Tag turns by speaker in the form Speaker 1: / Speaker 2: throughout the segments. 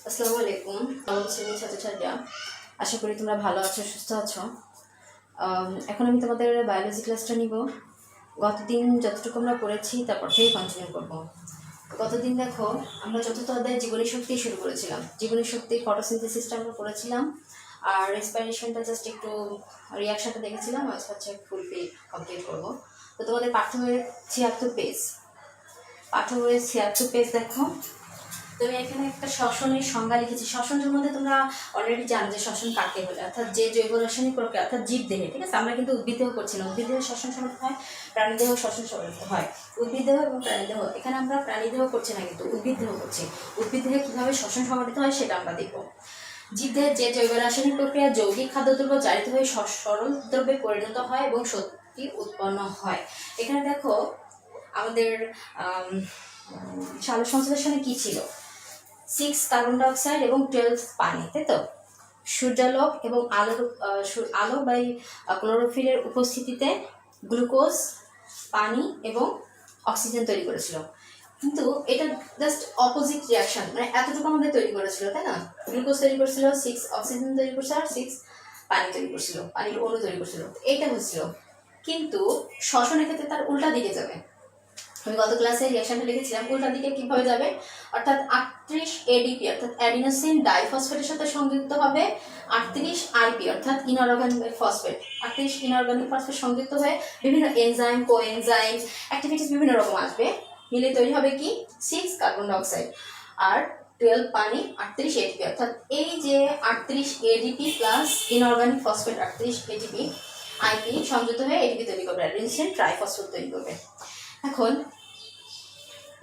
Speaker 1: আসসালামু আলাইকুম। নবম শ্রেণীর ছাত্রছাত্রীরা, আশা করি তোমরা ভালো আছো, সুস্থ আছো। এখন আমি তোমাদের বায়োলজি ক্লাসটা নিব। গতদিন যতটুকু আমরা পড়েছি তারপর থেকে কন্টিনিউ করব। গতদিন দেখো আমরা চতুর্থ অধ্যায়ে জীবনী শক্তি শুরু করেছিলাম। জীবনী শক্তি ফটোসিনথেসিসটা আমরা পড়েছিলাম, আর রেসপিরেশনটা জাস্ট একটু রিয়াকশনটা দেখেছিলাম, আজ হচ্ছে ফুলফিল কমপ্লিট করবো। তো তোমাদের পাঠ্য বইয়ের 76 পেজ দেখো। তুমি এখানে একটা শ্বসনের সংজ্ঞা লিখেছি। শ্বসন সম্বন্ধে তোমরা অলরেডি জানো যে শ্বসন কাকে বলে, অর্থাৎ যে জৈব রাসায়নিক প্রক্রিয়া, অর্থাৎ জীবদেহে, ঠিক আছে। আমরা কিন্তু উদ্ভিদ দেহ করছি না। উদ্ভিদ দেহ শ্বসন সম্মিলিত হয়, প্রাণী দেহ শ্বসন সম্মিলিত হয়। উদ্ভিদ দেহ এবং প্রাণী দেহ, এখানে আমরা প্রাণী দেহ করছি না, কিন্তু উদ্ভিদ দেহ করছি। উদ্ভিদ দেহে কিভাবে শ্বসন সম্মিলিত হয় সেটা আমরা দেখব। জীবদেহের যে জৈব রাসায়নিক প্রক্রিয়া যৌগিক খাদ্যদ্রব্য জারিত হয়ে সরল দ্রব্যে পরিণত হয় এবং শক্তি উৎপন্ন হয়। এখানে দেখো আমাদের সালোক সংশ্লেষণে কি ছিল? 6 কার্বন ডাইঅক্সাইড এবং 12 পানি, তাই তো। সূর্যালোক এবং আলো বা ক্লোরোফিলের উপস্থিতিতে গ্লুকোজ, পানি এবং অক্সিজেন তৈরি করেছিল। কিন্তু এটা জাস্ট অপোজিট রিয়াকশন, মানে এতটুকু আমাদের তৈরি করেছিল, তাই না। গ্লুকোজ তৈরি করছিল, 6 অক্সিজেন তৈরি করছিল, আর 6 পানি তৈরি করছিল, পানির অণু তৈরি করছিল। এইটা হচ্ছিল, কিন্তু শ্বসনের ক্ষেত্রে তার উল্টা দিকে যাবে। আমি গত ক্লাসে রিঅ্যাকশনটা লিখেছিলাম, উল্টা দিকে কিভাবে যাবে, অর্থাৎ 38 এডিপি অর্থাৎ অ্যাডিনোসিন ডাইফসফেটের সাথে সংযুক্ত হবে 38 আইপি অর্থাৎ ইনঅর্গানিক ফসফেট। 38 ইনঅর্গানিক ফসফেট সংযুক্ত হয়ে বিভিন্ন এনজাইম, কোএনজাইম অ্যাক্টিভিটিস বিভিন্ন রকম আসবে, মিলে তৈরি হবে কি 6 কার্বন ডাইঅক্সাইড আর 12 পানি 38 এডিপি। অর্থাৎ এই যে 38 ADP plus inorganic phosphate 38 ADP IP সংযুক্ত হয়ে এডিপি তৈরি করবে, অ্যাডিনোসিন ট্রাইফসফেট তৈরি করবে। এখন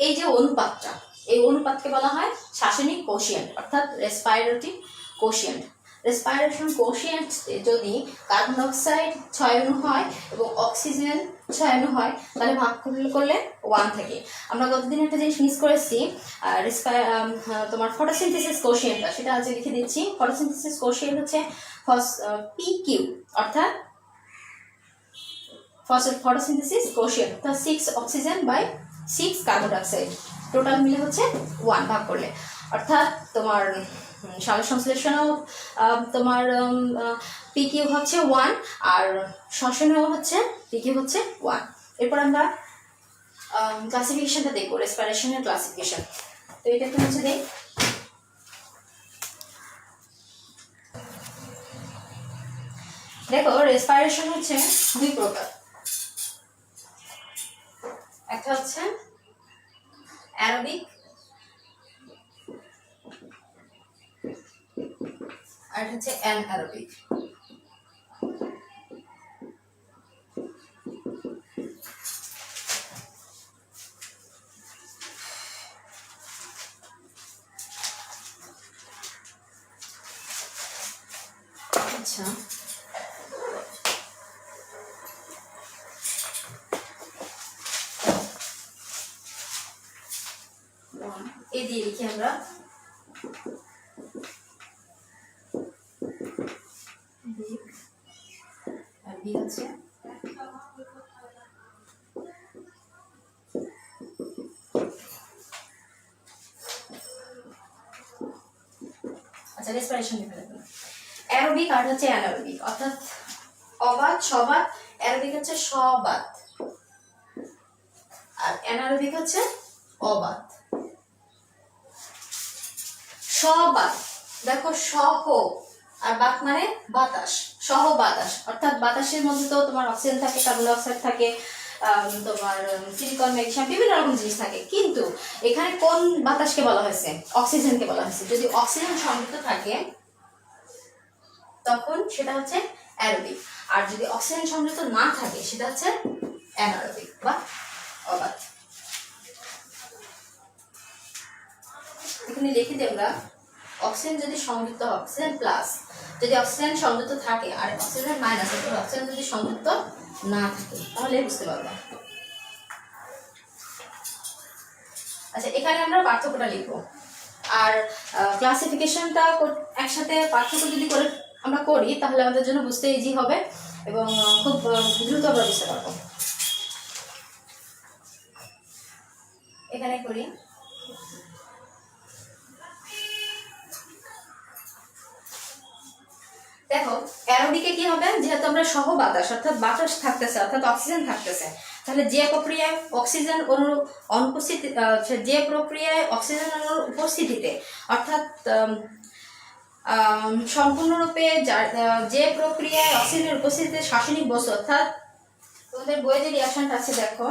Speaker 1: এই যে অনুপাতটা, এই অনুপাতকে বলা হয় শ্বাসনিক কোশিয়েন্ট অর্থাৎ রেসপিরেটরি কোশিয়েন্ট। রেসপিরেশন কোশিয়েন্ট যদি কার্বন ডাইঅক্সাইড 6 অণু হয় এবং অক্সিজেন 6 অণু হয়, তাহলে ভাগ করলে 1 থাকে। আমরা গতদিন একটা জিনিস মিস করেছি, তোমার ফটোসিনথেসিস কোশিয়েন্টটা, সেটা আজকে লিখে দিচ্ছি। ফটোসিনথেসিস কোশিয়েন্ট হচ্ছে PQ অর্থাৎ ফটোসিনথেসিস কোশিয়েন্ট, অর্থাৎ 6 oxygen by 6 carbon dioxide, total মিলে হচ্ছে 1 ভাগ করলে। অর্থাৎ তোমার সালোক সংশ্লেষণেও তোমার পিকিউ হচ্ছে 1, আর শ্বসনেও হচ্ছে পিকিউ হচ্ছে 1। এরপর আমরা ক্লাসিফিকেশনটা দেখবো, রেসপিরেশনের ক্লাসিফিকেশন। তো এটা একটু হচ্ছে দেখ, দেখো রেসপিরেশন হচ্ছে 2 প্রকার। একটা হচ্ছে অ্যারোবিক আর হচ্ছে অ্যানঅ্যারোবিক। আচ্ছা, এই দিয়ে লিখি আমরা। আর বি হচ্ছে আচ্ছা রেসপিরেশন লিখে রাখুন। অ্যারোবিক আর হচ্ছে অ্যানারোবিক, অর্থাৎ অবাত, সবাত। অ্যারোবিক হচ্ছে সবাত আর অ্যানারোবিক হচ্ছে অবাত। সবাত দেখো সহ, আর বাত মানে বাতাস, সহ বাতাস, অর্থাৎ বাতাসের মধ্যে তো তোমার অক্সিজেন থাকে, কার্বন ডাইঅক্সাইড থাকে, তোমার সিলিকন, ম্যাগনেসিয়াম বিভিন্ন রকম জিনিস থাকে, কিন্তু এখানে কোন বাতাসকে বলা হয়েছে? অক্সিজেনকে বলা হয়েছে। যদি অক্সিজেন সমৃদ্ধ থাকে তখন সেটা হচ্ছে অ্যারোবিক, আর যদি অক্সিজেন সমৃদ্ধ না থাকে সেটা হচ্ছে অ্যানারোবিক বা অবাত। এখানে লিখে দিই আমরা, অক্সিজেন যদি সংযুক্ত হয়, অক্সিজেন প্লাস, যদি অক্সিজেন সংযুক্ত থাকে আর অক্সিজেন মাইনাস, অর্থাৎ অক্সিজেন যদি সংযুক্ত না থাকে, তাহলে বুঝতে পারবা। আচ্ছা, এখানে আমরা পার্থক্যটা লিখবো, আর ক্লাসিফিকেশনটা একসাথে পার্থক্য যদি করে আমরা করি তাহলে আমাদের জন্য বুঝতে ইজি হবে এবং খুব দ্রুত আমরা বুঝতে পারবো। এখানে করি দেখো অ্যারোবিকে কি হবে, যেহেতু আমরা সহ বাতাস অর্থাৎ বাতাস থাকতেছে অর্থাৎ অক্সিজেন থাকতেছে, তাহলে যে প্রক্রিয়ায় অক্সিজেন অনুপস্থিতি যে প্রক্রিয়ায় অক্সিজেন উপস্থিতিতে অর্থাৎ সম্পূর্ণরূপে যে প্রক্রিয়ায় অক্সিজেনের উপস্থিতিতে রাসায়নিক বস্তু অর্থাৎ তোমাদের বইয়ে যে রিঅ্যাকশনটা আছে দেখো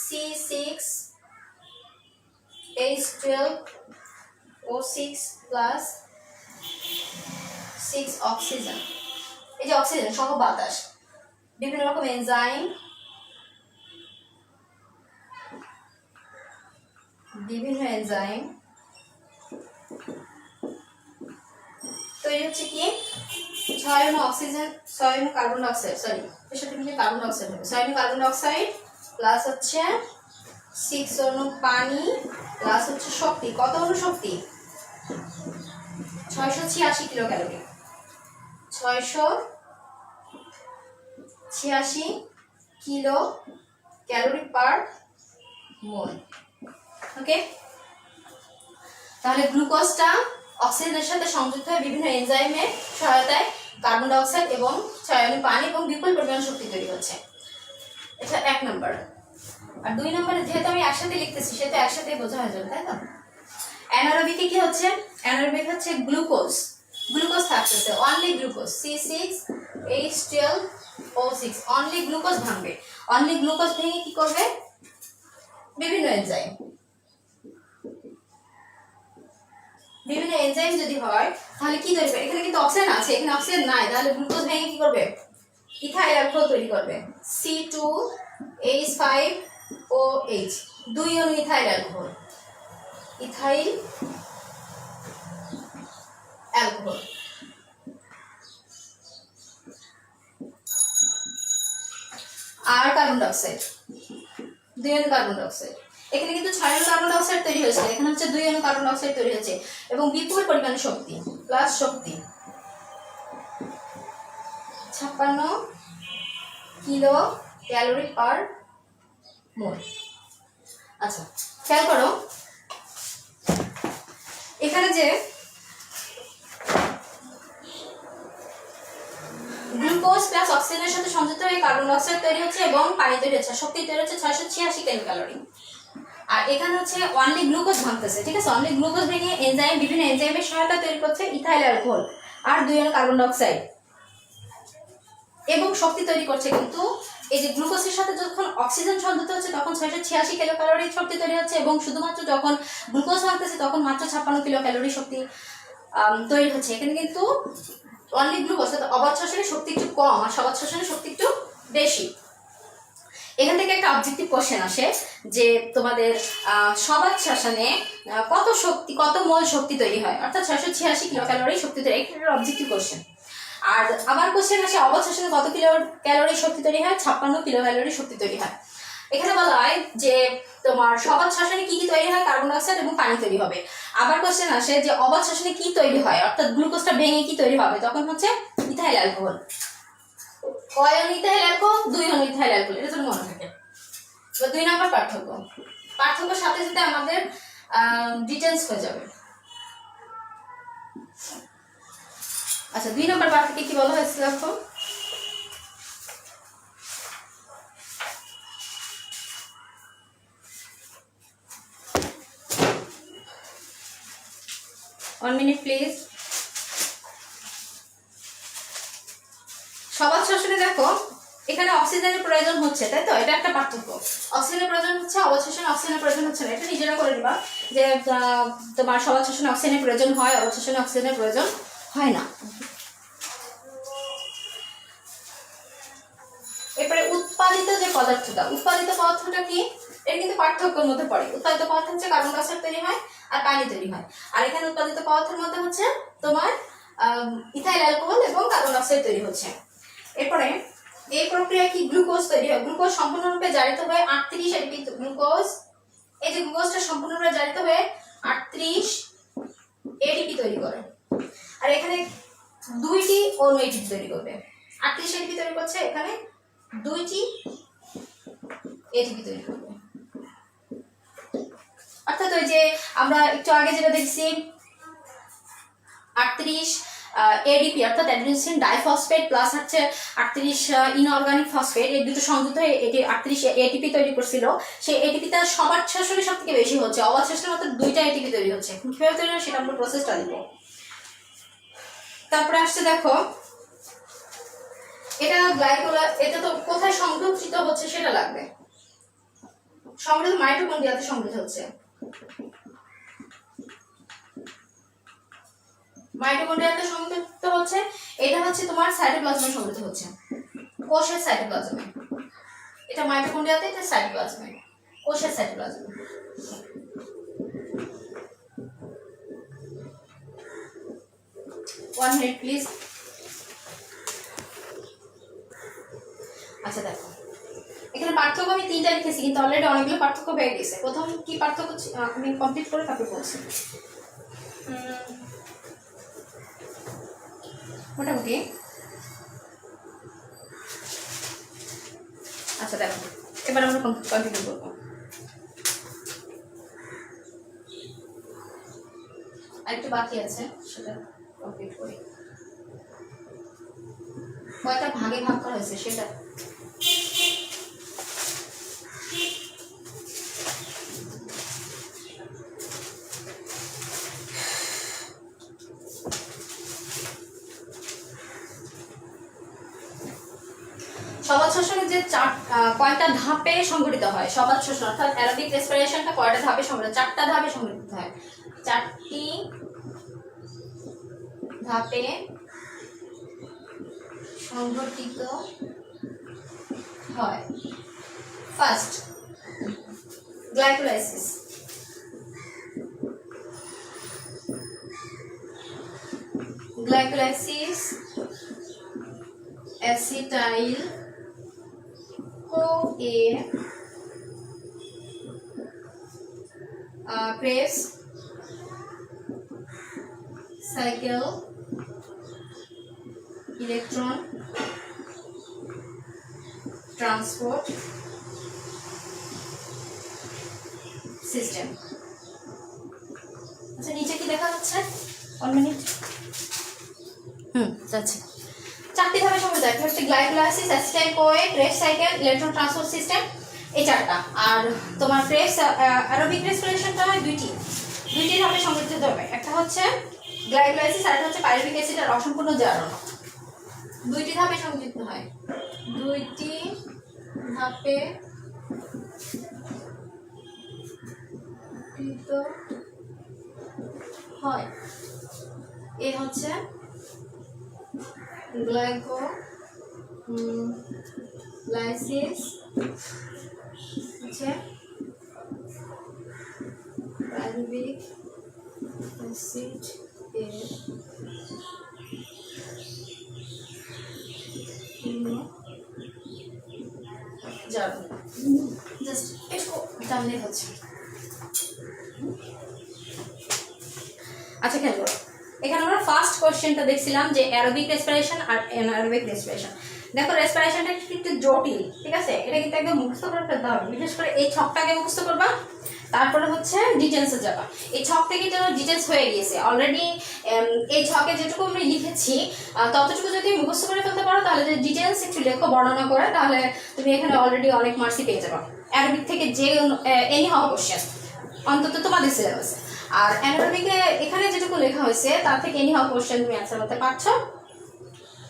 Speaker 1: C6H12O6 প্লাস 6 অক্সিজেন, এই যে অক্সিজেন সহ বাতাস বিভিন্ন রকম এনজাইম তৈরি হচ্ছে কি 6 অণু অক্সিজেন 6 অণু কার্বন ডাই অক্সাইড এর সাথে মিলে কার্বন ডাই অক্সাইড হবে 6 অণু কার্বন ডাই অক্সাইড প্লাস হচ্ছে 6 অণু পানি প্লাস হচ্ছে শক্তি, কত অণু শক্তি 686 kilo calorie, 686 kilo calorie per mole. Okay, তাহলে গ্লুকোজটা অক্সিজেনের সাথে সংযুক্ত হয়ে বিভিন্ন এনজাইমের সহায়তায় কার্বন ডাই অক্সাইড এবং 6 অণু পানি এবং বিপুল পরিমাণ শক্তি তৈরি হচ্ছে। এটা 1 নম্বর। আর 2 নম্বরে যেহেতু আমি একসাথে লিখতেছি সেটা একসাথে বোঝা হয়ে যাবে, তাই না? অ্যানারোবিকে কি হচ্ছে, অ্যানারোবিক হচ্ছে গ্লুকোজ থাকতেছে only glucose C6H12O6 only glucose ভাঙবে, অনলি গ্লুকোজ ভেঙে কি করবে বিভিন্ন এনজাইম যদি হয় তাহলে কি তৈরি করবে, এখানে কিন্তু অক্সিজেন আছে এখানে অক্সিজেন নাই, তাহলে গ্লুকোজ ভেঙে কি করবে ইথাইল অ্যালকোহল তৈরি করবে C2H5OH 2 অণু ইথাইল অ্যালকোহল আর কার্বন ডাই অক্সাইড 2 অণু কার্বন ডাই অক্সাইড, এখানে কিন্তু 6 অণু কার্বন ডাই অক্সাইড তৈরি হয়েছে, এখানে হচ্ছে 2 অণু কার্বন ডাই অক্সাইড তৈরি হয়েছে এবং বিপুল পরিমাণে শক্তি প্লাস শক্তি 56 কিলো ক্যালোরি পার মোল। আচ্ছা খেয়াল করো এখানে যে গ্লুকোজ প্লাস অক্সিজেনের সাথে সংযুক্ত হয়ে কার্বন ডাই অক্সাইড তৈরি হচ্ছে এবং পানি তৈরি হচ্ছে, শক্তি তৈরি হচ্ছে 686 কিলো ক্যালোরি। আর এখানে হচ্ছে অনলি গ্লুকোজ ভাঙতেছে, ঠিক আছে, অনলি গ্লুকোজ ভেঙে বিভিন্ন এনজাইমের সহায়তা তৈরি করছে ইথাইল অ্যালকোহল আর 2 অণু কার্বন ডাই অক্সাইড এবং শক্তি তৈরি করছে, কিন্তু এই যে গ্লুকোজের সাথে যখন অক্সিজেন সংযুক্ত হচ্ছে তখন 686 কিলো ক্যালোরি শক্তি তৈরি হচ্ছে এবং শুধুমাত্র যখন গ্লুকোজ ভাঙতেছে তখন মাত্র 56 কিলো ক্যালোরি শক্তি তৈরি হচ্ছে। এখানে কিন্তু অনলি গ্লুকোজ অবাধ শ্বসনের শক্তি একটু কম আর সবাধ শ্বসনের শক্তি একটু বেশি। এখান থেকে একটা অবজেক্টিভ কোশ্চেন আসে যে তোমাদের সবাধ শ্বসনে কত মোল শক্তি তৈরি হয়, অর্থাৎ 686 কিলো ক্যালোরি শক্তি তৈরি, এটা অবজেক্টিভ কোশ্চেন। আর আবার কোশ্চেন আসে অবাধ শ্বসনে কত কিলো ক্যালোরি শক্তি তৈরি হয়, 56 কিলো ক্যালোরি শক্তি তৈরি হয়। এখানে বলা হয় যে তোমার সবাধ শ্বসনে কি কি তৈরি হয়, কার্বন ডাই অক্সাইড এবং পানি তৈরি হবে। আবার কোশ্চেন আসে যে অবাধ শ্বসনে কি তৈরি হয়, অর্থাৎ গ্লুকোজটা ভেঙে কি তৈরি হবে, তখন হচ্ছে ইথাইল অ্যালকোহল। কয় অণু ইথাইল অ্যালকোহল 2 অণু ইথাইল অ্যালকোহল, এটা যেন মনে থাকে। তো 2 নম্বর পার্থক্যের সাথে সাথে আমাদের ডিটেইলস হয়ে যাবে। আচ্ছা 2 নম্বর পার্থক্যে কি বলা হয়েছে দেখো, one minute প্লিজ। সবাধ শ্বসনে দেখো এখানে অক্সিজেনের প্রয়োজন হচ্ছে, তাই তো, এটা একটা পার্থক্য। অক্সিজেনের প্রয়োজন হচ্ছে, অবাধ শ্বসনে অক্সিজেনের প্রয়োজন হচ্ছে না, এটা নিজেরা করে নিবা যে তোমার সবাধ শ্বসনে অক্সিজেনের প্রয়োজন হয়, অবাধ শ্বসনে অক্সিজেনের প্রয়োজন হয় না। এরপরে উৎপাদিত পদার্থটা কি, এর কিন্তু পার্থক্যের মধ্যে পড়ে। উৎপাদিত পদার্থ হচ্ছে কার্বন ডাই অক্সাইড তৈরি হয় আর পানি তৈরি হয়, আর এখানে উৎপাদিত পদার্থের মধ্যে হচ্ছে তোমার ইথাইল অ্যালকোহল এবং কার্বন ডাই অক্সাইড তৈরি হচ্ছে। এরপরে এই প্রক্রিয়ায় কি গ্লুকোজ তৈরি হয়, গ্লুকোজ সম্পূর্ণরূপে জারিত হয়ে 38 এটিপি গ্লুকোজ, এই যে গ্লুকোজটা সম্পূর্ণরূপে জারিত হয়ে 38 এটিপি তৈরি করে, আর এখানে 2টি অণু এটিপি তৈরি করবে। 38 এটিপি তৈরি করছে, এখানে 2টি এটিপি তৈরি করবে। অর্থাৎ ওই যে আমরা একটু আগে যেটা দেখছি 38 এডিপি অর্থাৎ অ্যাডিনোসিন ডাইফসফেট প্লাস হচ্ছে 38 ইনঅর্গানিক ফসফেট, এই দুটো সংযুক্ত হয়ে এটি 38 এটিপি তৈরি করছিল। সেই এটিপিটা সবার শেষে সব থেকে বেশি হচ্ছে, অবাধ শেষে মাত্র 2টা এটিপি তৈরি হচ্ছে। কিভাবে তৈরি হয় সেটা আমরা প্রসেসটা দিব। তারপরে আসছে দেখো এটা এটা তো কোথায় সংরক্ষিত হচ্ছে সেটা লাগবে। সমৃদ্ধ মাইটোকন্ড্রিয়াতে সমৃদ্ধ হচ্ছে, মাইটোকন্ড্রিয়াতে সমৃদ্ধ হচ্ছে। এটা হচ্ছে তোমার সাইটোপ্লাজমে সমৃদ্ধ হচ্ছে, কোষের সাইটোপ্লাজমে। এটা মাইটোকন্ড্রিয়াতে, এটা সাইটোপ্লাজমে, কোষের সাইটোপ্লাজমে। One minute please. আচ্ছা দেখো এখানে পার্থক্য আমি 3টা লিখেছি, কিন্তু অলরেডি অনেকগুলো পার্থক্য হয়ে গেছে। প্রথম কি পার্থক্য আমি কমপ্লিট করে তারপরে বলছি। মোটামুটি আচ্ছা দেখো এবার আমরা কন্টিনিউ করবো। আরেকটু বাকি আছে, সেটা কমপ্লিট করি। কয়টা ভাগে ভাগ করা হয়েছে সেটা সবাদ শ্বসনের যে কয়টা ধাপে সংঘটিত হয়, সবাদ শ্বসন অর্থাৎ অ্যারোবিক রেসপিরেশনটা কয়টা ধাপে সংঘটিত, 4টা ধাপে সংঘটিত হয়। 4টি ধাপে সংঘটিত হয়। First glycolysis, glycolysis acetyl CoA Krebs cycle electron transport system। আচ্ছা নিচে কি দেখা যাচ্ছে? 1 মিনিট। যাচ্ছে। 4টি ধাপে সমৃদ্ধ। একটা হচ্ছে glycolysis, acetyl CoA, Krebs cycle, electron transport system, এই 4টা। আর তোমার Krebs অ্যারোবিক রেসপিরেশনটা হয় 2টি ধাপে সংঘটিত হবে। একটা হচ্ছে গ্লাইকোলাইসিস আর একটা হচ্ছে পাইরুভিক অ্যাসিডের অসম্পূর্ণ জারণ। 2টি ধাপে সংঘটিত হয়, 2টি ধাপে হয়। এ হচ্ছে গ্লাইকোলাইসিস, হচ্ছে পাইরুভিক অ্যাসিড এর জারণ। জাস্ট একটু টানলে হচ্ছে। আচ্ছা খেয়াল করো, এখানে আমরা ফার্স্ট কোশ্চেনটা দেখছিলাম যে অ্যারোবিক রেসপিরেশন আর অ্যানারোবিক রেসপিরেশন। দেখো রেসপিরেশনটা একটু জটিল, ঠিক আছে? এটা কিন্তু একদম মুখস্থ করে ফেলতে হবে। বিশেষ করে এই ছকটাকে মুখস্থ করবা, তারপরে হচ্ছে ডিটেলসে যাবা। এই ছক থেকে যেন ডিটেলস হয়ে গিয়েছে অলরেডি। এই ছকে যেটুকু আমি লিখেছি ততটুকু যদি মুখস্থ করে ফেলতে পারো, তাহলে যে ডিটেলস একটু লেখো বর্ণনা করে, তাহলে তুমি এখানে অলরেডি অনেক মার্কসই পেয়ে যাবে। অ্যারোবিক থেকে যে এনি হওয়া কোশ্চেন অন্তত তোমাদের সিলেবাসে। আর অ্যানারোবিকে এখানে যেটুকু লেখা হয়েছে তার থেকে এনি হওয়া কোশ্চেন তুমি অ্যান্সার করতে পারছো।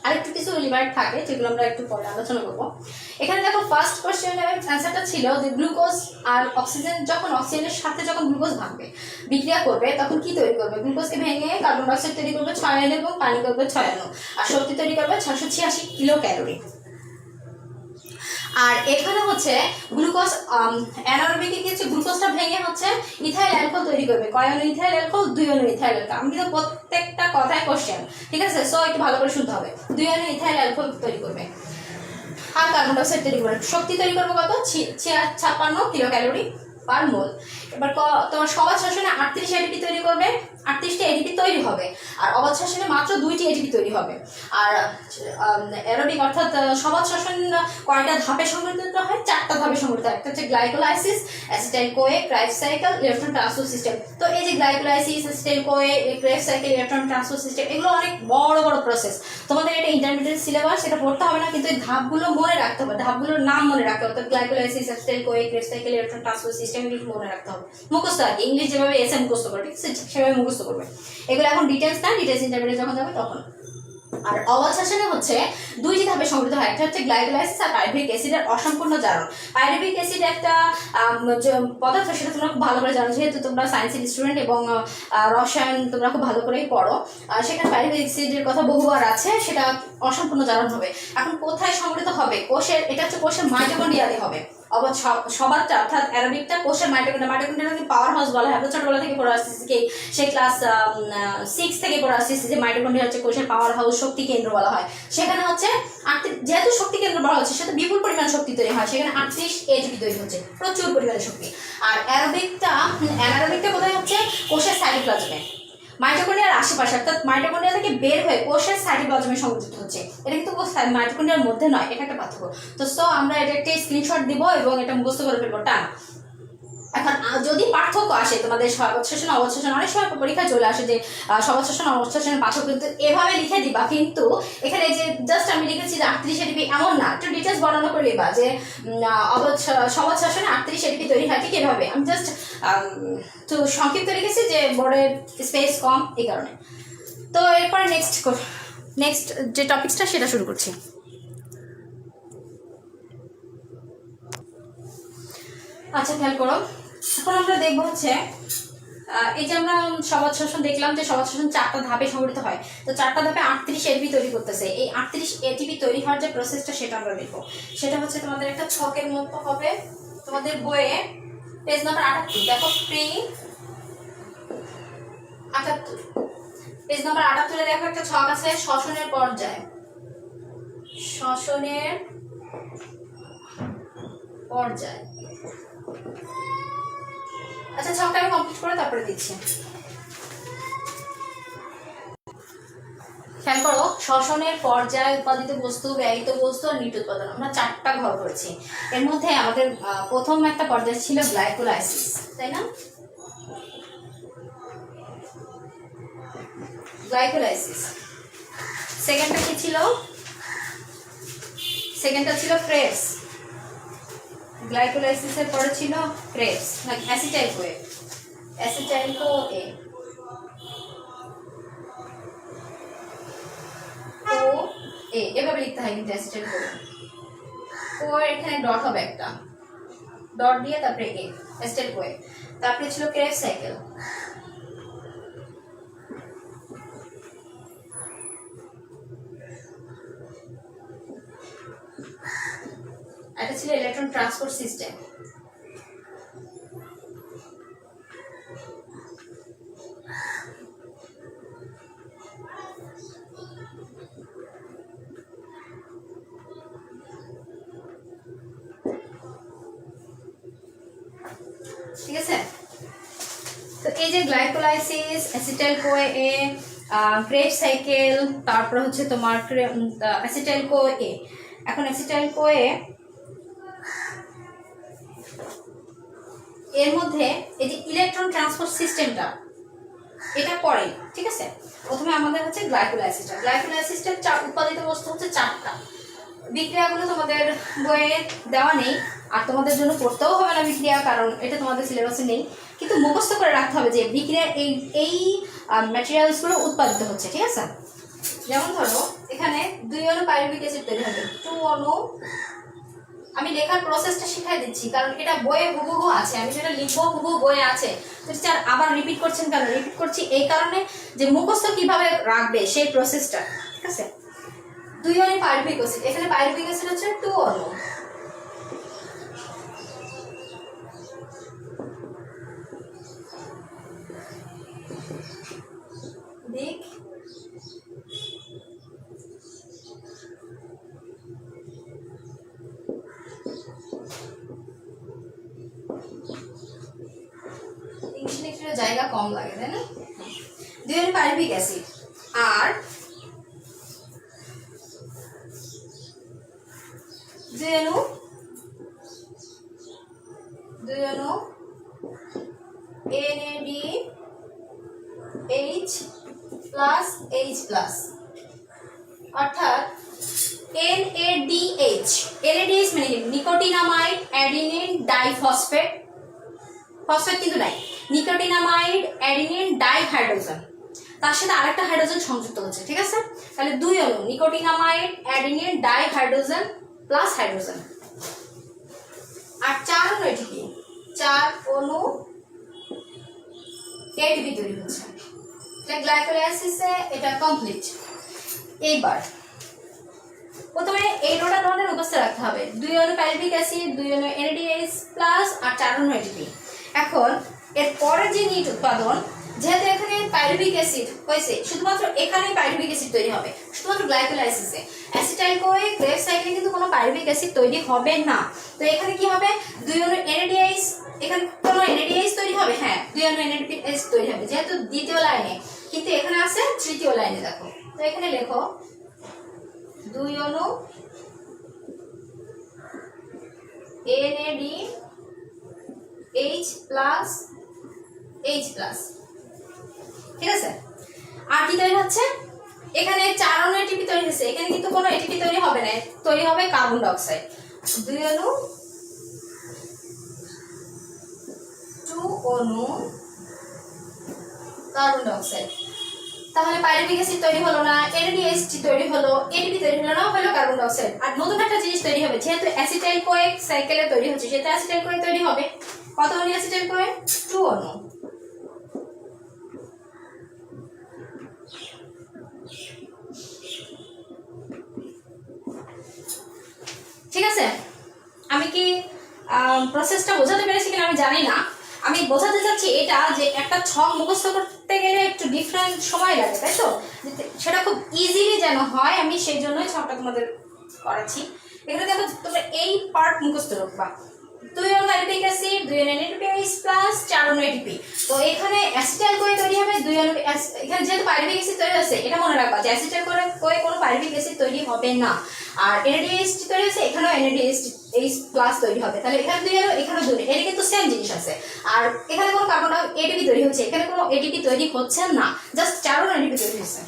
Speaker 1: আরেকটু কিছু লিমিট থাকে যেগুলো আমরা একটু পরে আলোচনা করবো। এখানে দেখো ফার্স্ট কোশ্চেনের অ্যান্সারটা ছিল যে গ্লুকোজ আর অক্সিজেন যখন অক্সিজেনের সাথে যখন গ্লুকোজ ভাঙবে, বিক্রিয়া করবে, তখন কি তৈরি করবে? গ্লুকোজকে ভেঙে কার্বন ডাইঅক্সাইড তৈরি করবে 6 অণু এবং পানি করবে 6 অণু, আর শক্তি তৈরি করবে 686 কিলো ক্যালোরি। আর এখানে হচ্ছে গ্লুকোজ অ্যানারোবিকে কি হচ্ছে, গ্লুকোজটা ভেঙে হচ্ছে ইথাইল অ্যালকোহল তৈরি করবে। কয় অণু ইথাইল অ্যালকোহল? 2 অণু ইথাইল অ্যালকোহল। আমি কিন্তু প্রত্যেকটা কথায় কোশ্চেন, ঠিক আছে? সো একটু ভালো করে শুনতে হবে। 2 অণু ইথাইল অ্যালকোহল তৈরি করবে আর কার্বন ডাইঅক্সাইড তৈরি করবে। শক্তি তৈরি করবে কত? 56 কিলো ক্যালোরি। পার মোল। এবার তোমার সবাত শ্বসনে 38 এটিপি তৈরি করবে, 38টি এটিপি তৈরি হবে, আর অবাত শ্বসনে মাত্র 2টি এটিপি তৈরি হবে। আর অ্যারোবিক অর্থাৎ সবাত শ্বসন কয়টা ধাপে সংগঠিত হয়? 4টা ধাপে সংগঠিত হয়। একটা হচ্ছে glycolysis, acetyl CoA, Krebs cycle, electron transport system. তো এই যে glycolysis, acetyl CoA, Krebs cycle, electron transport system, এগুলো অনেক বড় বড় প্রসেস। তোমাদের এটা ইন্টারমিডিয়েট সিলেবাস, এটা পড়তে হবে না, কিন্তু এই ধাপগুলো মনে রাখতে হবে, ধাপগুলোর নাম মনে রাখতে হবে। অর্থাৎ glycolysis, acetyl CoA, Krebs cycle, electron transport system, এগুলো মনে রাখতে হবে, মুখস্থ আর কি। ইংলিশ যেভাবে এসে মুখস্থ করবে, ঠিক আছে, সেভাবে মুখস্থ করবে। এগুলো এখন ডিটেলস না, ডিটেলস ইন্টারমিডিয়েট যখন যাবে তখন। আর অবাত শ্বসনে হচ্ছে 2টি ধাপে সংগঠিত হয়, একটা হচ্ছে গ্লাইকোলাইসিস আর পাইরুভিক অ্যাসিডের অসম্পূর্ণ জারণ। পাইরুভিক অ্যাসিড একটা পদার্থ, সেটা তোমরা খুব ভালো করে জানো, যেহেতু তোমরা সায়েন্সের স্টুডেন্ট এবং রসায়ন তোমরা খুব ভালো করেই পড়ো। সেখানে পাইরুভিক অ্যাসিডের কথা বহুবার আছে, সেটা অসম্পূর্ণ জারণ হবে। এখন কোথায় সংগঠিত হবে? কোষের, এটা হচ্ছে কোষের মাইটোকন্ড্রিয়াতে হবে। সবারটা অর্থাৎ অ্যারোবিকটা কোষের মাইটোকন্ড্রিয়া, মাইটোকন্ড্রিয়াকে পাওয়ার হাউস বলা হয়। আমরা ছোটবেলা থেকে পড়ে আসতেছি, সেই ক্লাস 6 থেকে পড়ে আসতেছি যে মাইটোকন্ড্রিয়া হচ্ছে কোষের পাওয়ার হাউস, শক্তি কেন্দ্র বলা হয়। সেখানে হচ্ছে যেহেতু শক্তি কেন্দ্র বলা হচ্ছে, সেটা বিপুল পরিমাণ শক্তি তৈরি হয়, সেখানে 38 এটিপি তৈরি হচ্ছে, প্রচুর পরিমাণে শক্তি। আর অ্যানারোবিকটা কোথায় হচ্ছে? কোষের সাইটোপ্লাজমে, মাইটোকন্ড্রিয়ার আশেপাশে, অর্থাৎ মাইটোকন্ড্রিয়া থেকে বের হয়ে কোষের সাইটোপ্লাজমে সংযোজিত হচ্ছে। এটা কিন্তু মাইটোকন্ড্রিয়ার মধ্যে নয়, এটা একটা পার্থক্য। তো আমরা এটা একটা স্ক্রিনশট দিব এবং এটা মুখস্থ করে ফেলবো, টান। এখন যদি পার্থক্য আসে তোমাদের সবাত শ্বসন অবাত শ্বসন, অনেক সময় পরীক্ষায় চলে আসে যে সবাত শ্বসন অবাত শ্বসনের পার্থক্য, কিন্তু এভাবে লিখে দিবা। কিন্তু এখানে যে জাস্ট আমি লিখেছি যে 38 এটিপি, এমন না, একটু ডিটেলস বর্ণনা করে দিবা যে সবাত শ্বসনে 38 এটিপি তৈরি হয়, ঠিক এভাবে। আমি জাস্ট তো সংক্ষিপ্ত লিখেছি যে বোর্ডের স্পেস কম, এই কারণে। তো এরপর নেক্সট যে টপিকসটা সেটা শুরু করছি। আচ্ছা, খেয়াল করো, এখন আমরা দেখবো হচ্ছে এই যে আমরা সবাত শ্বসন দেখলাম যে সবাত শ্বসন 4টা ধাপে সংগঠিত হয়। তো 4টা ধাপে 38 এটিপি তৈরি করতেছে। এই 38 এটিপি তৈরি হওয়ার যে প্রসেসটা, সেটা আমরা দেখবো। সেটা হচ্ছে তোমাদের একটা ছকের মতো হবে, তোমাদের বইয়ে পেজ নাম্বার 78 দেখো, প্রি 78 পেজ নাম্বার 78 এ দেখো একটা ছক আছে, শ্বসনের পর্যায়, শ্বসনের পর্যায়। আচ্ছা, ছকটা আমি কমপ্লিট করে তারপরে দিচ্ছি। খেয়াল করো, শ্বসনের পর্যায়ে উৎপাদিত বস্তু, ব্যয়িত বস্তু আর নিট উৎপাদন, আমরা 4টা ঘর করেছি। এর মধ্যে আমাদের প্রথম একটা পর্যায় ছিল গ্লাইকোলাইসিস, তাই না? গ্লাইকোলাইসিস। সেকেন্ডটা কি ছিল? সেকেন্ডটা ছিল ক্রেবস। গ্লাইকোলাইসিসের পরে ছিল ক্রেবস, মানে অ্যাসিটাইল কোয়ে, অ্যাসিটাইল কোয়ে, এভাবে লিখতে হয় কিন্তু অ্যাসিটাইল কোয়ে। কোয়ের এখানে ডট হবে একটা, ডট দিয়ে তারপরে অ্যাসিটাইল কোয়ে। তারপরে ছিল ক্রেবস সাইকেল, এটা ছিল ইলেকট্রন ট্রান্সপোর্ট সিস্টেম। ঠিক আছে, তো এই যে glycolysis, acetyl CoA, Krebs cycle, তারপর হচ্ছে তোমার অ্যাসিটাইল কোয়ে। এখন অ্যাসিটাইল কোয়ে এর মধ্যে এই যে ইলেকট্রন ট্রান্সপোর্ট সিস্টেমটা, এটা পরে, ঠিক আছে। প্রথমে আমাদের হচ্ছে গ্লাইকোলাইসিসটা। গ্লাইকোলাইসিসটা উৎপাদিত বস্তু হচ্ছে 4টা। বিক্রিয়াগুলো তোমাদের বইয়ে দেওয়া নেই, আর তোমাদের জন্য পড়তেও হবে না বিক্রিয়া, কারণ এটা তোমাদের সিলেবাসে নেই। কিন্তু মুখস্থ করে রাখতে হবে যে বিক্রিয়া এই ম্যাটেরিয়ালসগুলো উৎপাদিত হচ্ছে, ঠিক আছে। যেমন ধরো এখানে 2 অণু পাইরুভিক অ্যাসিড তৈরি হবে, 2 অণু। আমি লেখার প্রসেসটা শিখাই দিচ্ছি, কারণ এটা বইয়ে হুবহু আছে, আমি যেটা লিখবো হুবহু বইয়ে আছে। তো স্যার আবার রিপিট করছেন কেন? রিপিট করছি এই কারণে যে মুখস্থ কিভাবে রাখবে সেই প্রসেসটা, ঠিক আছে। 2 অণু পাইরুভিক অ্যাসিড, এখানে পাইরুভিক অ্যাসিড হচ্ছে 2 অণু। দিক জায়গা কম লাগে, তাই না? 2 অনু পাইরুভিক অ্যাসিড আর 2 অনু NADH প্লাস H প্লাস, অর্থাৎ NADH মানে নিকোটিনামাইড অ্যাডিনিন ডাইফসফেট, ফসফেট কিন্তু নাই, নিকোটিনামাইড অ্যাডিনিন ডাইহাইড্রোজেন, তার সাথে আরেকটা হাইড্রোজেন সংযুক্ত হচ্ছে, ঠিক আছে? তাহলে 2 অনু nicotinamide adenine dihydrogen plus hydrogen. আর 4 অনু এটিপি, 4 অনু এটিপি তৈরি হচ্ছে। এটা গ্লাইকোলাইসিসে এটা কমপ্লিট। এইবার প্রথমে এই রোটা নোটের উপস্থিত রাখতে হবে 2 অনু পাইরুভিক অ্যাসিড, 2 অনু NADH প্লাস আর 4 অনু এটিপি। এখন এর পরে যে নিট উৎপাদন, যেহেতু এখানে পাইরুভিক অ্যাসিড হয়েছে, শুধুমাত্র এখানেই পাইরুভিক অ্যাসিড তৈরি হবে, শুধুমাত্র গ্লাইকোলাইসিসে। অ্যাসিটাইল কোয়ে ক্রেবস সাইকেলে কিন্তু কোনো পাইরুভিক অ্যাসিড তৈরি হবে না। তো এখানে কি হবে, 2 অনু NADH, এখানে কোনো NADH তৈরি হবে, হ্যাঁ 2 অনু NADH তৈরি হবে যেহেতু দ্বিতীয় লাইনে, কিন্তু এখানে আছে তৃতীয় লাইনে। দেখো তো এখানে লেখো 2 অনু NADH প্লাস H প্লাস, ঠিক আছে? আর কি তৈরি হচ্ছে, এখানে 4 অনু এটিপি তৈরি হচ্ছে, এখানে কিন্তু কোনো এটিপি তৈরি হবে না, তৈরি হবে কার্বন ডাই অক্সাইড। 2 অনু 2 অনু কার্বন ডাই অক্সাইড, তাহলে পাইরুভিক অ্যাসিড তৈরি হলো না, NADH তৈরি হলো, এটিপি তৈরি হলো না, হলো কার্বন ডাই অক্সাইড। আর নতুন একটা জিনিস তৈরি হবে, যেহেতু অ্যাসিটাইল কোয়ে সাইকেলে তৈরি হচ্ছে, সেটা অ্যাসিটাইল কোয়ে তৈরি হবে। কত অনু অ্যাসিটাইল কোয়ে? 2 অনু। ঠিক আছে? আমি কি প্রসেসটা বোঝাতে পেরেছি কিনা আমি জানি না। আমি বোঝাতে চাচ্ছি এটা যে একটা ছক মুখস্থ করতে গেলে একটু ডিফারেন্ট সময় লাগে, তাই তো? সেটা খুব ইজিলি যেন হয়, আমি সেই জন্যই ছকটা তোমাদের করাচ্ছি। এখানে দেখো তোমরা এই পার্ট মুখস্থ রাখবা, 2 অনু পাইরুভিক অ্যাসিড, 2 অনু NADH প্লাস 4 অনু এটিপি। তো এখানে অ্যাসিটাইল কোয়ে তৈরি হবে 2 অনু, এখানে যেহেতু পাইরুভিক অ্যাসিড তৈরি হচ্ছে, এটা মনে রাখবা যে অ্যাসিটাইল কোয়ে কোনো পাইরুভিক অ্যাসিড তৈরি হবে না। আর NADH তৈরি হচ্ছে, এখানেও NADH প্লাস তৈরি হবে, তাহলে এখানে 2 অনু, এখানে 2 অনু, এটা কিন্তু সেম জিনিস আছে। আর এখানে কোনো কার্বন ডাই এটিপি তৈরি হচ্ছে, এখানে কোনো এটিপি তৈরি হচ্ছে না, জাস্ট 4 অনু এটিপি তৈরি হচ্ছে।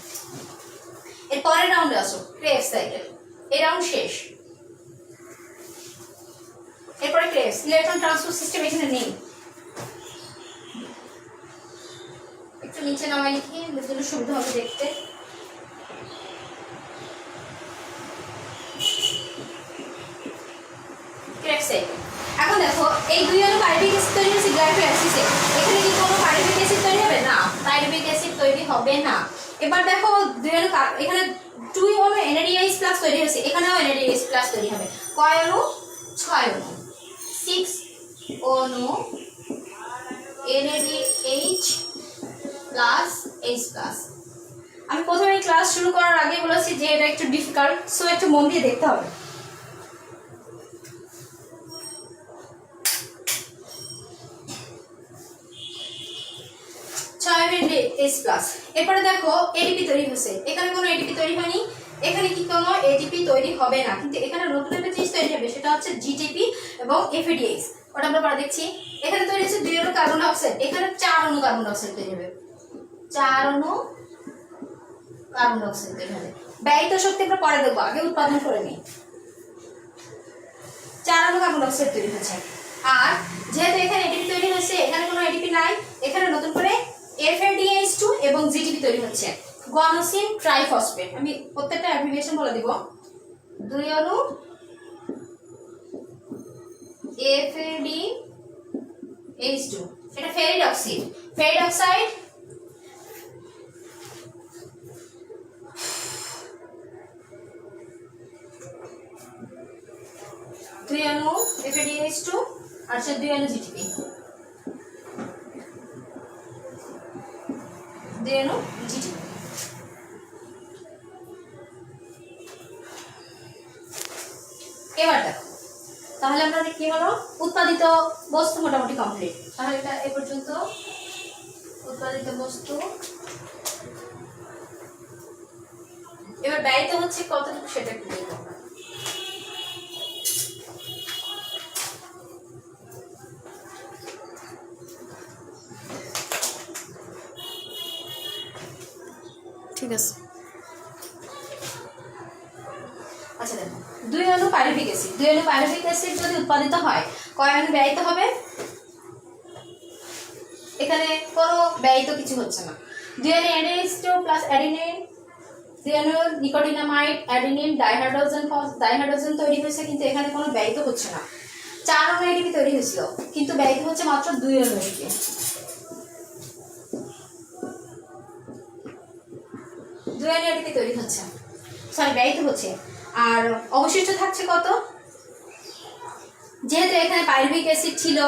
Speaker 1: এর পরের রাউন্ডে আসো, ক্রেবস সাইকেল, এই রাউন্ড শেষ। এরপরে ক্রেবস ইলেকট্রন ট্রান্সপোর্ট সিস্টেম এখানে নেই, একটু নিচে নামাই লিখি, বুঝতে সুবিধা হবে দেখতে। Krebs cycle. এখন দেখো এই 2 অনু পাইরুভিক অ্যাসিড তৈরি হচ্ছে গ্লাইকোলাইসিসে, এখানে কি কোনো পাইরুভিক অ্যাসিড তৈরি হবে না, পাইরুভিক অ্যাসিড তৈরি হবে না। এবার দেখো 2 অনু, এখানে 2 অনু NADH প্লাস তৈরি হচ্ছে, এখানেও NADH প্লাস তৈরি হবে। কয় অনু? 6 অনু। 6 অনু NADH প্লাস H প্লাস। আমি প্রথমে ক্লাস শুরু করার আগে বলেছি যে এটা একটু ডিফিকাল্ট, সো একটু মন দিয়ে দেখতে হবে। NADH plus. এরপরে দেখো এটিপি তৈরি হচ্ছে, এখানে কোনো এটিপি তৈরি হয়নি, এখানে কি কোনো এটিপি তৈরি হবে না, কিন্তু এখানে নতুন একটা জিনিস তৈরি হবে, সেটা হচ্ছে GTP এবং FADH। ওটা আমরা পরে দেখছি। এখানে তৈরি হচ্ছে 2 অনু কার্বন ডাই অক্সাইড, এখানে 4 অনু কার্বন ডাই অক্সাইড তৈরি হবে, 4 অনু কার্বন ডাই অক্সাইড তৈরি হবে। ব্যয়িত শক্তি আমরা পরে দেখবো, আগে উৎপাদন করে নিই। 4 অনু কার্বন ডাই অক্সাইড তৈরি হচ্ছে। আর যেহেতু এখানে এটিপি তৈরি হচ্ছে, এখানে কোনো এটিপি নাই, এখানে নতুন করে FADH2 এবং GTP তৈরি হচ্ছে, গুয়ানোসিন ট্রাইফসফেট। আমি প্রত্যেকটা অ্যাব্রিভিয়েশন বলে দিব। 2 অনু FADH2, এটা ফেরিক অক্সাইড, ফেরিক অক্সাইড। 2 অনু FADH2 আর 2 অনু GTP, 2 অনু GTP। এবার দেখো তাহলে আমরা কি হলো, উৎপাদিত বস্তু মোটামুটি কমপ্লিট। তাহলে এটা এ পর্যন্ত উৎপাদিত বস্তু এবার ব্যয়িত হচ্ছে কতটুকু সেটা একটু দেখব। ঠিক আছে, আচ্ছা দেখো 2 অণু পাইরুভিক অ্যাসিড, 2 অণু পাইরুভিক অ্যাসিড যদি উৎপাদিত হয় কয় অণু ব্যয়িত হবে? এখানে কোনো ব্যয়িত কিছু হচ্ছে না। 2 অণু NH2 প্লাস অ্যাডিনিন, 2 অণু নিকোটিনামাইড অ্যাডিনিন ডাইহাইড্রোজেন তৈরি হয়েছে, কিন্তু এখানে কোনো ব্যয়িত হচ্ছে না। 4 অণু এটিপি তৈরি হয়েছিল, কিন্তু ব্যয়িত হচ্ছে মাত্র 2 অণু এটিপি। 2 অণু এটিপি তৈরি হচ্ছে, সরি ব্যয়িত হচ্ছে। আর অবশিষ্ট থাকছে কত? যেহেতু এখানে পাইরুভিক অ্যাসিড ছিল,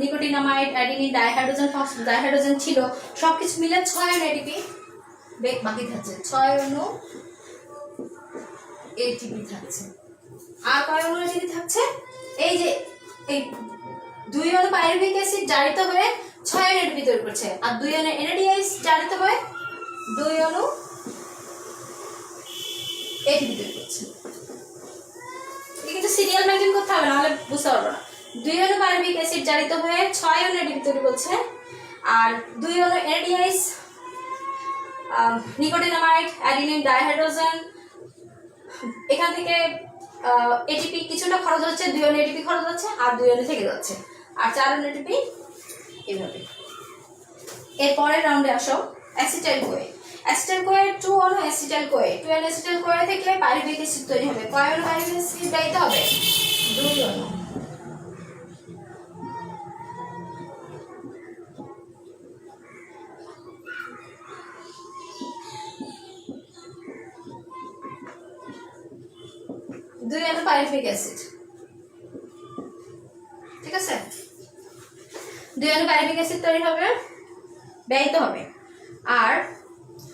Speaker 1: নিকোটিনামাইড অ্যাডিনিন ডাইহাইড্রোজেন ছিল, সবকিছু মিলে 6 অণু এটিপি বাকি থাকছে। 6 অণু এটিপি থাকছে। আর কয় অণু এটিপি থাকছে? এই যে এই 2 অণু পাইরুভিক অ্যাসিড জারিত হয়ে 6 অণু এটিপি তৈরি করছে, আর 2 অণু NADH জারিত হয়ে 2 অণু এটিপি তৈরি করছে। কিন্তু সিরিয়াল মেইনটেইন করতে হবে, নাহলে বুঝতে পারবো না। 2 অণু পাইরুভিক অ্যাসিড জারিত হয়ে 6 অণু এটিপি তৈরি করছে, আর 2 অণু NADH নিকোটিনামাইড অ্যাডিনিন ডাইহাইড্রোজেন, এখান থেকে এটিপি কিছুটা খরচ হচ্ছে, 2 অণু এটিপি খরচ হচ্ছে, আর 2 অণু থেকে যাচ্ছে, আর 4 অণু এটিপি এইভাবে। এর পরের রাউন্ডে আসো অ্যাসিটাইল কোয়ে। অ্যাসিটাইল কোয়ে 2 অণু অ্যাসিটাইল কোয়ে, 2 অণু অ্যাসিটাইল কোয়ে থেকে পাইরুভিক অ্যাসিড তৈরি হবে। কয় অণু পাইরুভিক অ্যাসিড ব্যয়িত হবে? 2 অণু। দুই অণু পাইরুভিক অ্যাসিড, ঠিক আছে? 2 অণু পাইরুভিক অ্যাসিড তৈরি হবে, ব্যয়িত হবে। আর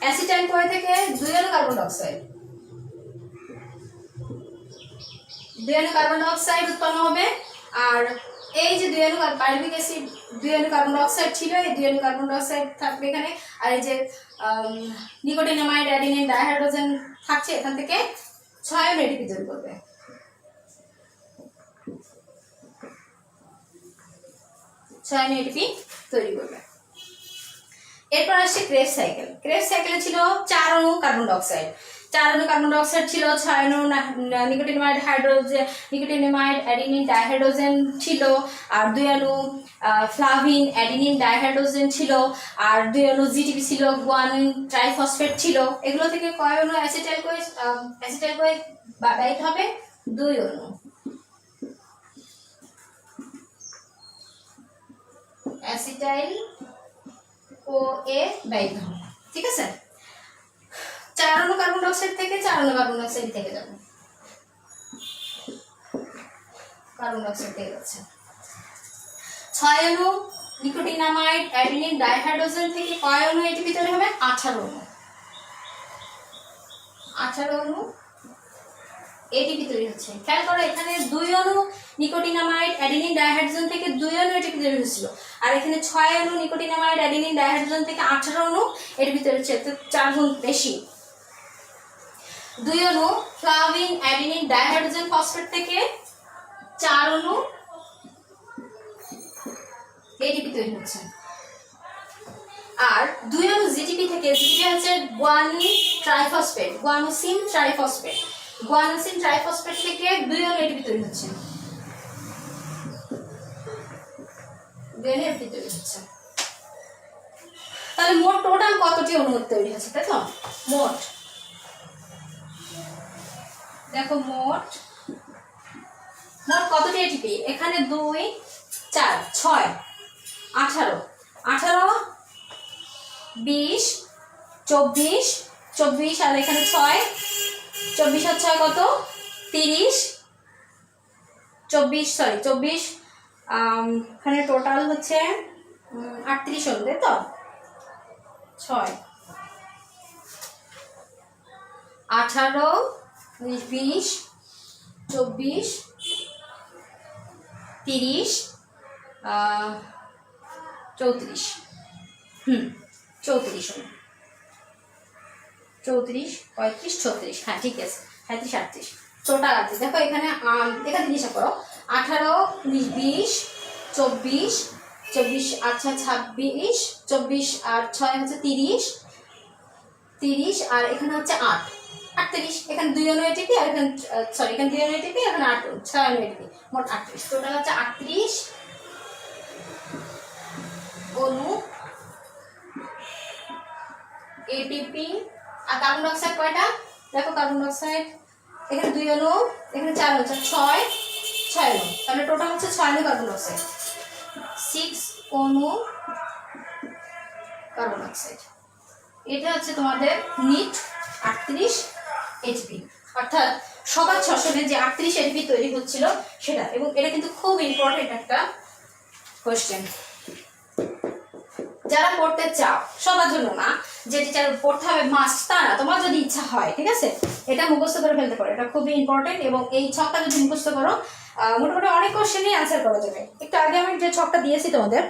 Speaker 1: অ্যাসিটাইল কোয়ে থেকে 2 অণু কার্বন ডাইঅক্সাইড, 2 অণু কার্বন ডাইঅক্সাইড উৎপন্ন হবে। আর এই যে 2 অণু পাইরুভিক অ্যাসিড, 2 অণু কার্বন ডাইঅক্সাইড ছিল, এই 2 অণু কার্বন ডাইঅক্সাইড থাকবে এখানে, আর এই যে নিকোটিনামাইড অ্যাডিনিন ডাইহাইড্রোজেন থাকছে, এখান থেকে 6 অণু এটিপি তৈরি করবে। 6 অণু এটিপি তৈরি করবে। এরপর আসছে ক্রেবস সাইকেল। ক্রেবস সাইকেলে ছিল 4 অণু কার্বন ডাইঅক্সাইড, 4 অণু কার্বন ডাইঅক্সাইড ছিল, 6 অণু নিকোটিনামাইড অ্যাডিনিন ডাইহাইড্রোজেন ছিল, আর 2 অণু ফ্লাভিন অ্যাডিনিন ডাইহাইড্রোজেন ছিল, আর 2 অণু জিটিপি ছিল, গুয়ানিন ট্রাইফসফেট ছিল। এগুলো থেকে কয় অণু অ্যাসিটাইল কোয়ে ব্যয়িত হবে? 2 অণু। অ্যাসিটাইল কোয়ে ব্যয়িত হবে, ঠিক আছে? 4 অণু কার্বন ডাইঅক্সাইড থেকে 4 অণু কার্বন ডাইঅক্সাইড থেকে যাবে, কার্বন ডাইঅক্সাইড থেকে যাচ্ছে। 6 অণু নিকোটিনামাইড অ্যাডিনিন ডাইহাইড্রোজেন থেকে কয় অণু এটিপি তৈরি হবে? 18 অণু। 18 অণু এটিপি তৈরি হচ্ছে। খেয়াল করো, এখানে 2 অণু নিকোটিনামাইড অ্যাডিনিন ডাইহাইড্রোজেন থেকে 2 অণু এটিপি তৈরি হয়েছিল, আর এখানে 6 অণু নিকোটিনামাইড অ্যাডিনিন ডাইহাইড্রোজেন থেকে 18 অণু এটিপি তৈরি হচ্ছে, তো 4 গুণ বেশি। 2 অণু ফ্লাভিন অ্যাডিনিন ডাইহাইড্রোজেন ফসফেট থেকে 4 অণু এটিপি তৈরি হচ্ছে, আর 2 অণু জিটিপি থেকে, জিটিপি হচ্ছে গুয়ানোসিন ট্রাইফসফেট থেকে 2 অণু এটিপি তৈরি হচ্ছে, 2 অণু এটিপি তৈরি হচ্ছে। তাহলে মোট টোটাল কতটি অণু তৈরি হচ্ছে, তাই তো? মোট দেখো, মোট কতটি এটিপি? এখানে 2 4 6 18 18 20 24 আর এখানে 6, 24 আর 6 কত? 30, 24 এখানে টোটাল হচ্ছে 38 অণু, তাই তো? 6 18 20 24 30 34 34 অনু, 34, 35, 36, হ্যাঁ ঠিক আছে, 37, 38 টোটাল আছে। দেখো এখানে এখানে হিসাব করো, 18, 19, 20, 24, 24 আর 6 26, 24 আর 6 হচ্ছে 30, 30 আর এখানে হচ্ছে 8, 38, এখানে 2 অনু এটিপি আর এখানে সরি এখানে 2 অনু এটিপি এখানে 8 6 অনু এটিপি, মোট 38, টোটাল হচ্ছে 38 অনু এটিপি। আর কার্বন ডাই অক্সাইড কয়টা? দেখো কার্বন ডাই অক্সাইড এখানে 2 অনু, এখানে 4 অনু, 6 অনু, তাহলে টোটাল হচ্ছে 6 অনু কার্বন ডাই অক্সাইড, 6 অনু কার্বন ডাই অক্সাইড। এটা হচ্ছে তোমাদের নিট 38 এটিপি, অর্থাৎ সবার শ্বসনে যে 38 এটিপি তৈরি হচ্ছিল সেটা। এবং এটা কিন্তু খুব ইম্পর্টেন্ট একটা কোশ্চেন, যারা পড়তে চাও, সবার জন্য না, যে টিচার পড়তে হবে মাস্ট তা না, তোমার যদি ইচ্ছা হয় ঠিক আছে, এটা মুখস্থ করে ফেলতে পারো, এটা খুবই ইম্পর্টেন্ট। এবং এই ছকটা যদি মুখস্থ করো মোটামুটি অনেক কোশ্চেনই অ্যান্সার করা যাবে। একটু আগে আমি যে ছকটা দিয়েছি তোমাদের,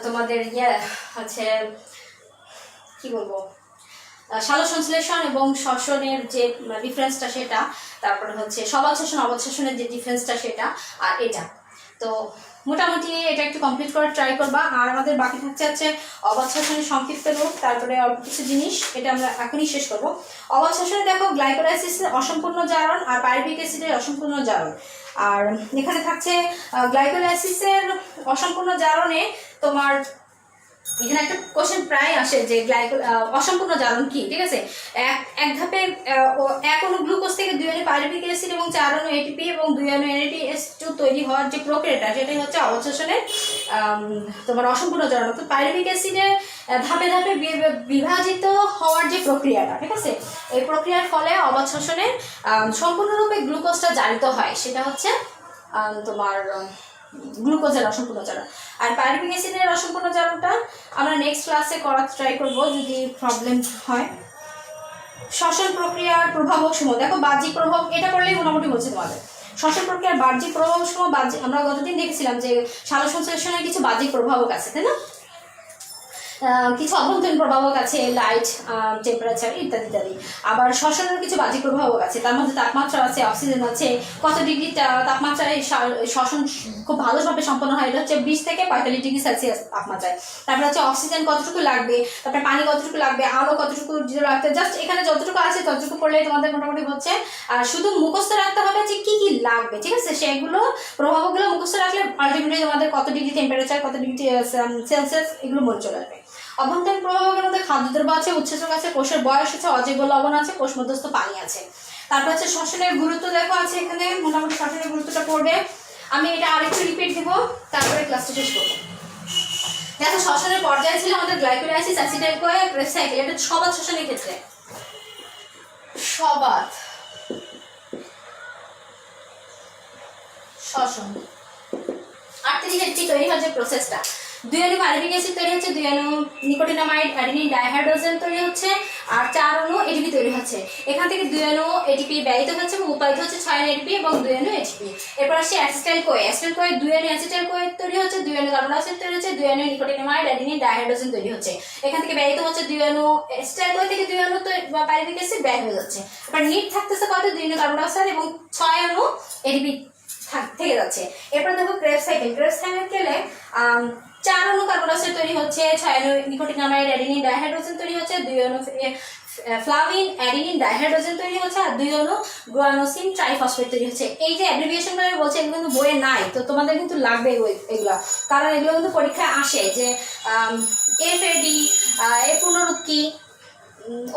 Speaker 1: তোমাদের ইয়ে হচ্ছে কি বলবো, সালোক সংশ্লেষণ এবং শ্বসনের যে ডিফারেন্সটা সেটা, তারপরে হচ্ছে সবাদ শ্বসন অবাধ শ্বসনের যে ডিফারেন্সটা সেটা, আর এটা তো মোটামুটি এটা একটু কমপ্লিট করার ট্রাই করবা। আর আমাদের বাকি থাকছে হচ্ছে অবাধ শ্বসনের সংক্ষিপ্ত রূপ, তারপরে অল্প কিছু জিনিস, এটা আমরা এখনই শেষ করব। অবাধ শ্বসনে দেখো গ্লাইকোলাইসিসের অসম্পূর্ণ জারণ আর পাইরুভিক অ্যাসিডের অসম্পূর্ণ জারণ। আর এখানে থাকছে গ্লাইকোলাইসিসের অসম্পূর্ণ জারণে তোমার এখানে একটা কোশ্চেন প্রায় আসে যে অসম্পূর্ণ জারণ কি, ঠিক আছে। এক ধাপে 1 অনু গ্লুকোজ থেকে 2 অনু পাইরুভিক অ্যাসিড এবং 4 অনু এটিপি এবং 2 অনু NADH2 তৈরি হওয়ার যে প্রক্রিয়াটা, সেটাই হচ্ছে অবাধ শ্বসনের তোমার অসম্পূর্ণ জারণ। অর্থাৎ পাইরুভিক অ্যাসিডের ধাপে ধাপে বিভাজিত হওয়ার যে প্রক্রিয়াটা, ঠিক আছে, এই প্রক্রিয়ার ফলে অবাধ শ্বসনে সম্পূর্ণরূপে গ্লুকোজটা জারিত হয়, সেটা হচ্ছে তোমার গ্লুকোজের অসম্পূর্ণ জারণ। আর পাইরুভিক অ্যাসিডের অসম্পূর্ণ জারণটা আমরা নেক্সট ক্লাসে করার ট্রাই করব যদি প্রবলেম হয়। শ্বসন প্রক্রিয়ার প্রভাবক সমূহ, দেখো বাহ্যিক প্রভাব, এটা করলেই মোটামুটি বলছে তোমাদের। শ্বসন প্রক্রিয়ার বাহ্যিক প্রভাবক সমূহ, আমরা গতদিন দেখেছিলাম যে সালোক সংশ্লেষণের কিছু বাহ্যিক প্রভাবক আছে, তাই না, কিছু অভ্যন্তরীণ প্রভাবক আছে, লাইট, টেম্পারেচার ইত্যাদি ইত্যাদি। আবার শ্বসনের কিছু বাহ্যিক প্রভাবক আছে, তার মধ্যে তাপমাত্রা আছে, অক্সিজেন আছে, কত ডিগ্রি তাপমাত্রায় শ্বসন খুব ভালোভাবে সম্পন্ন হয়, এটা হচ্ছে 20 থেকে 45 ডিগ্রি সেলসিয়াস তাপমাত্রায়। তারপরে হচ্ছে অক্সিজেন কতটুকু লাগবে, তারপরে পানি কতটুকু লাগবে, আলো কতটুকু লাগবে, জাস্ট এখানে যতটুকু আছে ততটুকু পড়লে তোমাদের মোটামুটি হচ্ছে। আর শুধু মুখস্থ রাখতে হবে যে কি কি লাগবে, ঠিক আছে, সেগুলো প্রভাবকগুলো মুখস্থ রাখলে আলটিমেটলি তোমাদের কত ডিগ্রি টেম্পারেচার, কত ডিগ্রি সেলসিয়াস এগুলো মনে চলে আসবে। অভ্যন্তরীণ প্রভাবকের মধ্যে খাদ্যদ্রব্য আছে, উৎসেচক আছে, কোষের বয়স আছে, অজৈব লবণ আছে, কোষ মধ্যস্থ পানি আছে। তারপর হচ্ছে শ্বসনের গুরুত্ব দেখো আছে এখানে, মোটামুটি শ্বসনের গুরুত্বটা পড়বে। আমি এটা আরেকটু রিপিট দিব, তারপরে ক্লাসটা শেষ করবো। দেখো শ্বসনের পর্যায়ে ছিল আমাদের গ্লাইকোলাইসিস, অ্যাসিটাইল কোয়ে, রেসাইকেল, এটা সবাদ শ্বসনের ক্ষেত্রে। সবাদ শ্বসন 38 এটি তৈরি হওয়ার যে প্রসেসটা, 2 অনু পাইরুভিক অ্যাসিড তৈরি হচ্ছে, 2 অনু নিকোটিনামাইড অ্যাডিনিন ডাইহাইড্রোজেন তৈরি হচ্ছে, আর 4 অনু এটিপি তৈরি হচ্ছে। এখান থেকে 2 অনু এটিপি ব্যয়িত হচ্ছে এবং উৎপাদিত হচ্ছে 6 অনু এটিপি এবং 2 অনু এটিপি। এরপর আসছে অ্যাসিটাইল কোয়ে, 2 অনু অ্যাসিটাইল কোয়ে তৈরি হচ্ছে, 2 অনু কার্বন ডাই অক্সাইড তৈরি হচ্ছে, 2 অনু নিকোটিনামাইড অ্যাডিনিন ডাইহাইড্রোজেন তৈরি হচ্ছে। এখান থেকে ব্যয়িত হচ্ছে 2 অনু অ্যাসিটাইল কোয়ে থেকে 2 অনু পাইরুভিক অ্যাসিড ব্যয় হয়ে যাচ্ছে। এবার নিট থাকতেছে কত, 2 অনু কার্বন ডাই অক্সাইড এবং 6 অনু এটিপি থেকে যাচ্ছে। এরপর দেখো ক্রেবস সাইকেলে 4 অনু কার্বন ডাই অক্সাইড তৈরি হচ্ছে, 6 অনু নিকোটিনামাইড অ্যাডিনিন ডাইহাইড্রোজেন তৈরি হচ্ছে, 2 অনু ফ্লাভিন অ্যাডিনিন ডাইহাইড্রোজেন তৈরি হচ্ছে, আর 2 অনু গুয়ানোসিন ট্রাইফসফেট তৈরি হচ্ছে। এই যে অ্যাব্রিভিয়েশনগুলো আমি বলছি এগুলো কিন্তু বইয়ে নাই, তো তোমাদের কিন্তু লাগবে এগুলো, কারণ এগুলো কিন্তু পরীক্ষায় আসে যে FAD এর পূর্ণরূপ কি,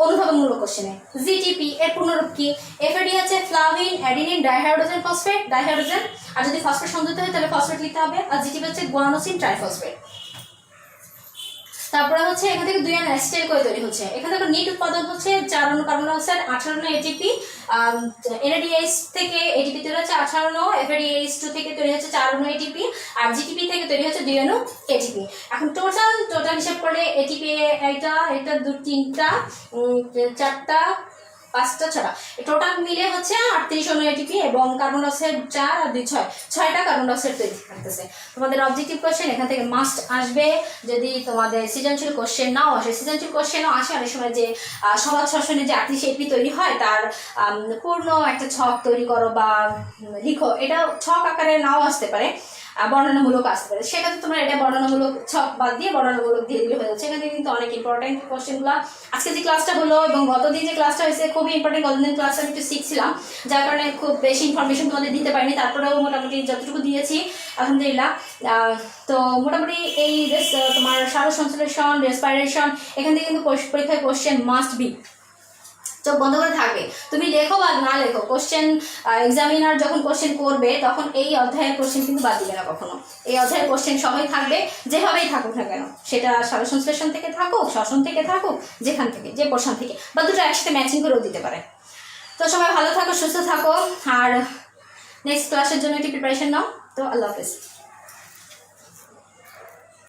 Speaker 1: অনুধাবনমূলক কোশ্চেনে। জিটিপি এর পূর্ণরূপ কি, FAD হচ্ছে flavin adenine dihydrogen phosphate, dihydrogen, আর যদি ফসফেট সংযুক্ত হয় তাহলে ফসফেট লিখতে হবে, আর জিটিপি হচ্ছে গুয়ানোসিন ট্রাইফসফেট। তারপরে হচ্ছে এখান থেকে 2 অনু অ্যাসিটাইল কোয়ে তৈরি হচ্ছে। এখান থেকে নিট উৎপাদন হচ্ছে 4 অনু কার্বন ডাই অক্সাইড, 18 অনু এটিপি, NADH থেকে এটিপি তৈরি হচ্ছে 18 অনু, FADH2 থেকে তৈরি হচ্ছে 4 অনু এটিপি, আর জিটিপি থেকে তৈরি হচ্ছে 2 অনু এটিপি। এখন টোটাল হিসাব করলে এটিপি এটা 2 3টা 4টা 5টা 6টা টোটাল মিলে হচ্ছে 38 অণু এটিপি এবং কার্বন ডাই অক্সাইড 4 আর 2 6টা কার্বন ডাই অক্সাইড তৈরি থাকতেছে। তোমাদের অবজেক্টিভ কোশ্চেন এখান থেকে মাস্ট আসবে। যদি তোমাদের সৃজনশীল কোশ্চেন নাও আসে, সৃজনশীল কোশ্চেনও আসে অনেক সময় যে সহজ শাসনে যে 38 এপি তৈরি হয় তার পূর্ণ একটা ছক তৈরি করো বা লিখো, এটা ছক আকারে নাও আসতে পারে, বর্ণনামূলক আসতে পারে। সেক্ষেত্রে তোমরা এটা বর্ণনামূলক ছক বাদ দিয়ে বর্ণনামূলক দিয়ে দিলে হয়ে যাচ্ছে। এখান থেকে কিন্তু অনেক ইম্পর্টেন্ট কোশ্চেনগুলো আজকে যে ক্লাসটা হলো এবং গতদিন যে ক্লাসটা হয়েছে খুবই ইম্পর্টেন্ট। গতদিন ক্লাসটা আমি একটু শিখছিলাম, যার কারণে খুব বেশি ইনফরমেশন তোমাদের দিতে পারিনি, তারপরেও মোটামুটি যতটুকু দিয়েছি আলহামদুলিল্লাহ। তো মোটামুটি এই তোমার শ্বাস সংশ্লেষণ, রেসপিরেশন, এখান থেকে কিন্তু পরীক্ষায় কোশ্চেন মাস্ট বি। চোখ বন্ধ করে থাকবে, তুমি লেখো বা না লেখো, কোশ্চেন এক্সামিনার যখন কোশ্চেন করবে তখন এই অধ্যায়ের কোশ্চেন কিন্তু বাদ দিবে না কখনো। এই অধ্যায়ের কোশ্চেন সবাই থাকবে, যেভাবেই থাকুক না কেন, সেটা শ্বাস সংশ্লেষণ থেকে থাকুক, শ্বসন থেকে থাকুক, যেখান থেকে, যে পোর্শন থেকে, বা দুটো একসাথে ম্যাচিং করেও দিতে পারে। তো সবাই ভালো থাকো, সুস্থ থাকো, আর নেক্সট ক্লাসের জন্য একটি প্রিপারেশন নাও। তো আল্লাহ হাফেজ।